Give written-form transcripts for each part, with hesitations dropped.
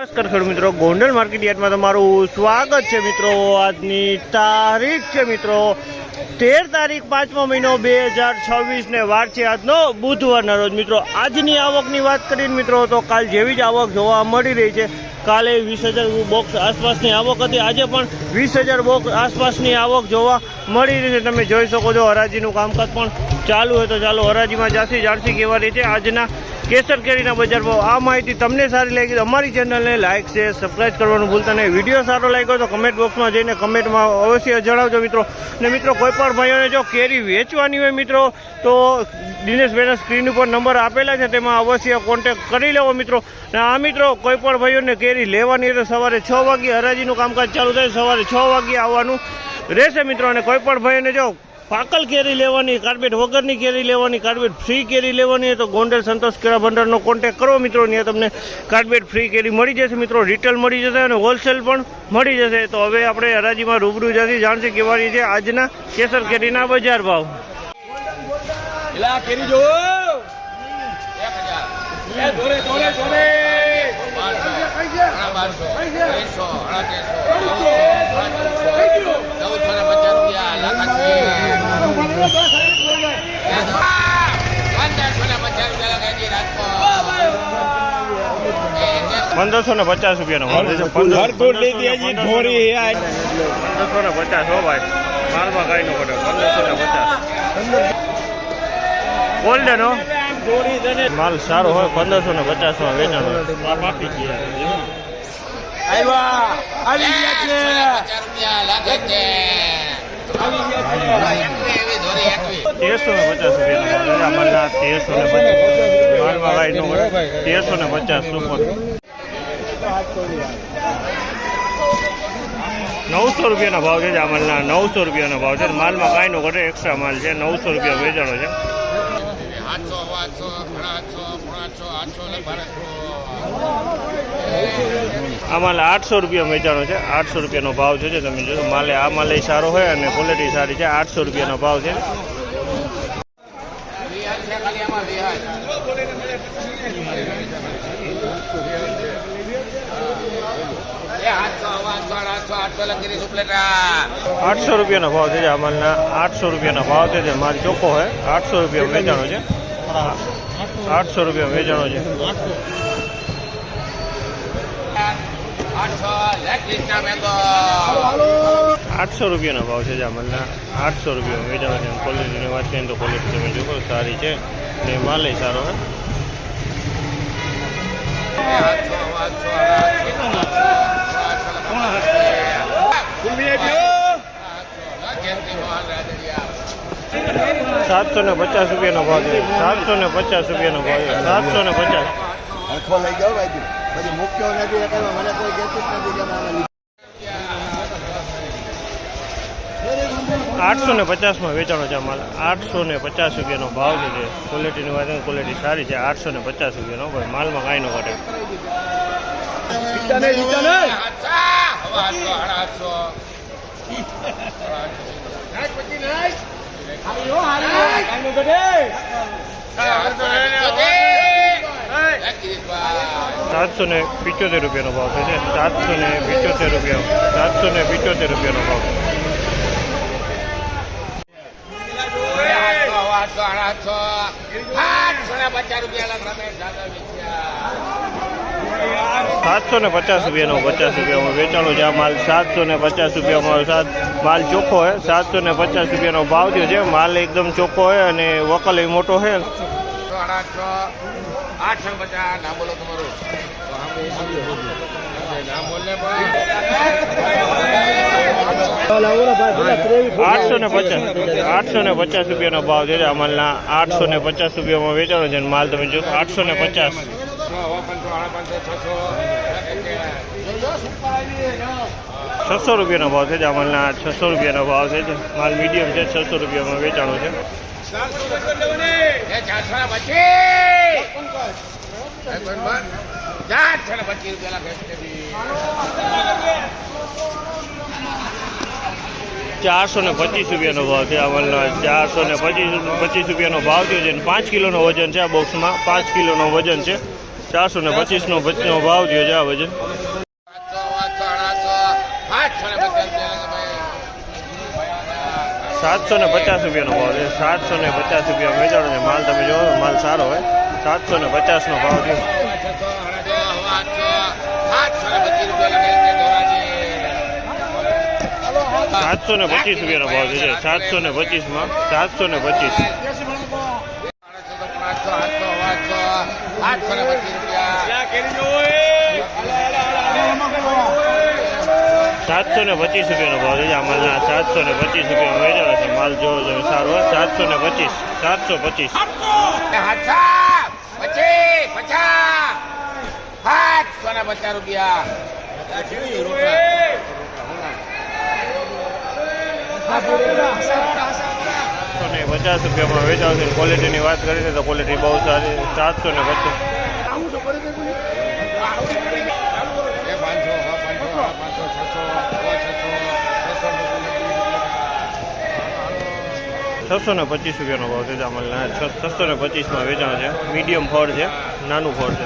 નમસ્કાર ખેડૂત મિત્રો, ગોંડલ માર્કેટ યાર્ડમાં તમારું સ્વાગત છે મિત્રો। આજની તારીખ છે મિત્રો 13 તારીખ 5મો મહિનો 2026 ને વાર છે આજનો બુધવારના રોજ મિત્રો। આજની આવકની વાત કરીને મિત્રો તો કાલ જેવી જ આવક જોવા મળી રહી છે। કાલે 20,000 બોક્સ આસપાસની આવક હતી, આજે પણ 20,000 બોક્સ આસપાસની આવક જોવા મળી રહી છે। તમે જોઈ શકો છો હરાજીનું કામકાજ પણ ચાલુ હોય તો ચાલો હરાજીમાં જાણસી કેવા રહી છે આજના કેસર કેરીના બજાર ભાવ। આ માહિતી તમને સારી લાગી તો અમારી ચેનલને લાઇક શેર સબસ્ક્રાઇબ કરવાનું ભૂલતા નહીં। વિડીયો સારો લાગ્યો તો કમેન્ટ બોક્સમાં જઈને કમેન્ટમાં અવશ્ય જણાવજો મિત્રો। ને મિત્રો કોઈ પણ ભાઈઓને જો કેરી વેચવાની હોય મિત્રો તો દિનેશભાઈના સ્ક્રીન ઉપર નંબર આપેલા છે, તેમાં અવશ્ય કોન્ટેક્ટ કરી લેવો મિત્રો। ને આ મિત્રો કોઈ પણ ભાઈઓને કેરી લેવાની હોય તો સવારે 6 વાગ્યે હરાજીનું કામકાજ ચાલુ થાય, સવારે 6 વાગ્યે આવવાનું રહેશે મિત્રો। અને કોઈ પણ ભાઈઓને જો પાકલ કેરી લેવાની, કાર્બેટ વગરની કેરી લેવાની, કાર્બેટ ફ્રી કેરી લેવાની હોય તો ગોંડલ સંતોષ કેળા ભંડારનો કોન્ટેક્ટ કરો મિત્રો। ત્યાં તમને કાર્બેટ ફ્રી કેરી મળી જશે મિત્રો, રિટેલ મળી જશે અને હોલસેલ પણ મળી જશે। તો હવે આપણે હરાજીમાં રૂબરૂ જતી જાણશે કેવાની છે આજના કેસર કેરીના બજાર ભાવ। ₹1,550 ભાવ છે। 1,550 હો ભાઈ, માલમાં કઈ નો પડે। 1,550 ગોલ્ડન હો માલ સારો હોય, 1,550 માં વેચાણ। 1,350 માલના 1,350 માલમાં કઈ નો પડે। 1,350 સુપર। 900 રૂપિયાના ભાવ છે। જામલના 900 રૂપિયાનો ભાવ છે, માલમાં કાંઈ નો ઘટે, એક્સ્ટ્રા માલ છે। 900 રૂપિયા વેચાણો છે। આ માલ 800 રૂપિયા વેચાણો છે। 800 રૂપિયાનો ભાવ છે। તમે જોશો માલે આ માલે સારો હોય અને ક્વોલિટી સારી છે। 800 રૂપિયાનો ભાવ છે। ₹800 રૂપિયાનો ભાવ છે। આ માલના 800 રૂપિયાનો ભાવ છે। માલ ચોખ્ખો હોય, 800 રૂપિયા વેચાણો છે। 800 રૂપિયા વેચાણો છે। 800 રૂપિયાનો ભાવ છે। જામલના 800 રૂપિયા વેચાણો છે। ક્વોલિટીની વાત કરીએ તો ક્વોલિટી તમે જોવો સારી છે ને માલ સારો હોય। ₹750 રૂપિયાનો ભાવ છે। 750 રૂપિયાનો ભાવ છે। 750 850 વેચાણો છે માલ। 850 રૂપિયાનો ભાવ છે। ક્વોલિટીની વાત ક્વોલિટી સારી છે। 850 રૂપિયાનો ભાઈ, માલમાં કાંઈ નો ઘટે। ₹775 રૂપિયાનો ભાવ છે। 775 રૂપિયા, 775 રૂપિયાનો ભાવ। 750 રૂપિયાનો 50 રૂપિયામાં વેચાણો છે આ માલ। 750 રૂપિયામાં માલ ચોખ્ખો હોય। 750 રૂપિયાનો ભાવ થયો છે। માલ એકદમ ચોખ્ખો હોય અને વકલ એ મોટો હોય। 850 રૂપિયાનો ભાવ છે। આ માલના 850 રૂપિયામાં વેચાણો છે। માલ તમે જો 850 600 રૂપિયાનો ભાવ છે। આ માલના 600 રૂપિયાનો ભાવ છે। માલ મીડિયમ છે। 600 રૂપિયામાં વેચાણો છે। 425 રૂપિયાનો ભાવ છે। આ માલના 425 રૂપિયાનો ભાવ થયો છે। 5 કિલોનો વજન છે। આ બોક્સમાં 5 કિલોનો વજન છે। 425નો વચનો ભાવ થયો છે આ વજન. 750 રૂપિયાનો ભાવ છે. 750 રૂપિયા વેચાણો છે માલ. તમે જોવો માલ સારો હોય. 750નો ભાવ થયો. 725 રૂપિયાનો ભાવ છે. 725માં 725. 725 રૂપિયાનો ભાવ છે આ માલના. 725 રૂપિયા વેચાણો છે માલ. જોવો તમે સારો હોય. 725. 725. 750 રૂપિયા. 750 રૂપિયામાં વેચાણ છે. ક્વોલિટીની વાત કરીએ તો ક્વોલિટી બહુ સારી. 750. 625 રૂપિયાનો ભાવ છે જામલના. 625માં વેચાણ છે. મીડિયમ ફળ છે, નાનું ફળ છે.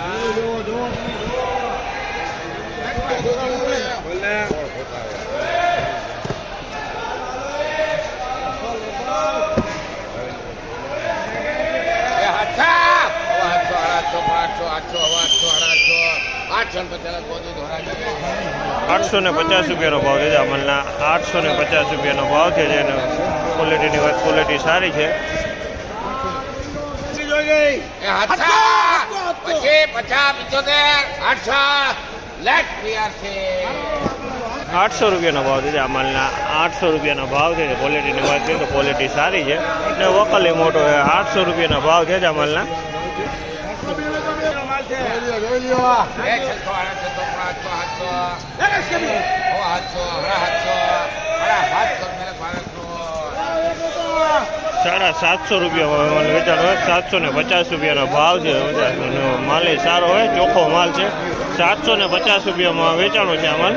₹850 રૂપિયાનો ભાવ છે જામલના. 850 રૂપિયાનો ભાવ છે. જેને ક્વોલિટીની વાત ક્વોલિટી સારી છે. 800 રૂપિયાનો ભાવ છે આ માલના. 800 રૂપિયાનો ભાવ છે. ક્વોલિટીની વાત કરીએ તો ક્વોલિટી સારી છે ને વકલી મોટો છે. 800 રૂપિયાના ભાવ છે આ માલના. 750 રૂપિયા વેચાણ હોય. 750 રૂપિયાનો ભાવ છે. માલ સારો હોય, ચોખ્ખો માલ છે. 750 રૂપિયામાં વેચાણો છે આ માલ.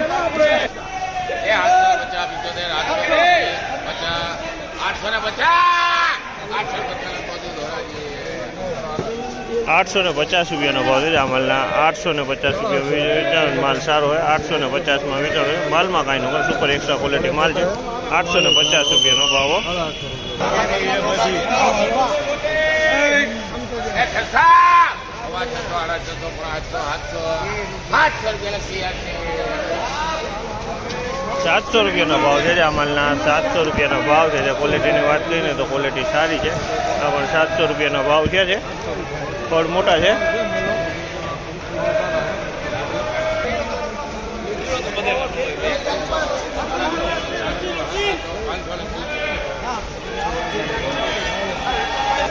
850 રૂપિયાનો ભાવ છે આ માલના. 850 રૂપિયા વેચાણ. માલ સારો હોય. 850માં વેચાણ હોય. માલમાં કાંઈ ન સુપર એક્સ્ટ્રા ક્વોલિટી માલ છે. 850 રૂપિયાનો ભાવ. 700 રૂપિયાનો ભાવ છે આ માલના. 700 રૂપિયાનો ભાવ છે. ક્વોલિટીની વાત કરીને તો ક્વોલિટી સારી છે. આ પણ 700 રૂપિયાનો ભાવ છે. ફળ મોટા છે.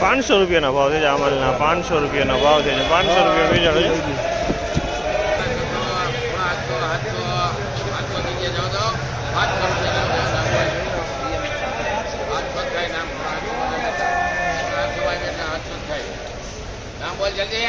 ₹500 રૂપિયાનો ભાવ છે આ માલના. 500 રૂપિયાનો ભાવ છે. 500 રૂપિયા વેચાણ છે. બોલ જલ્દી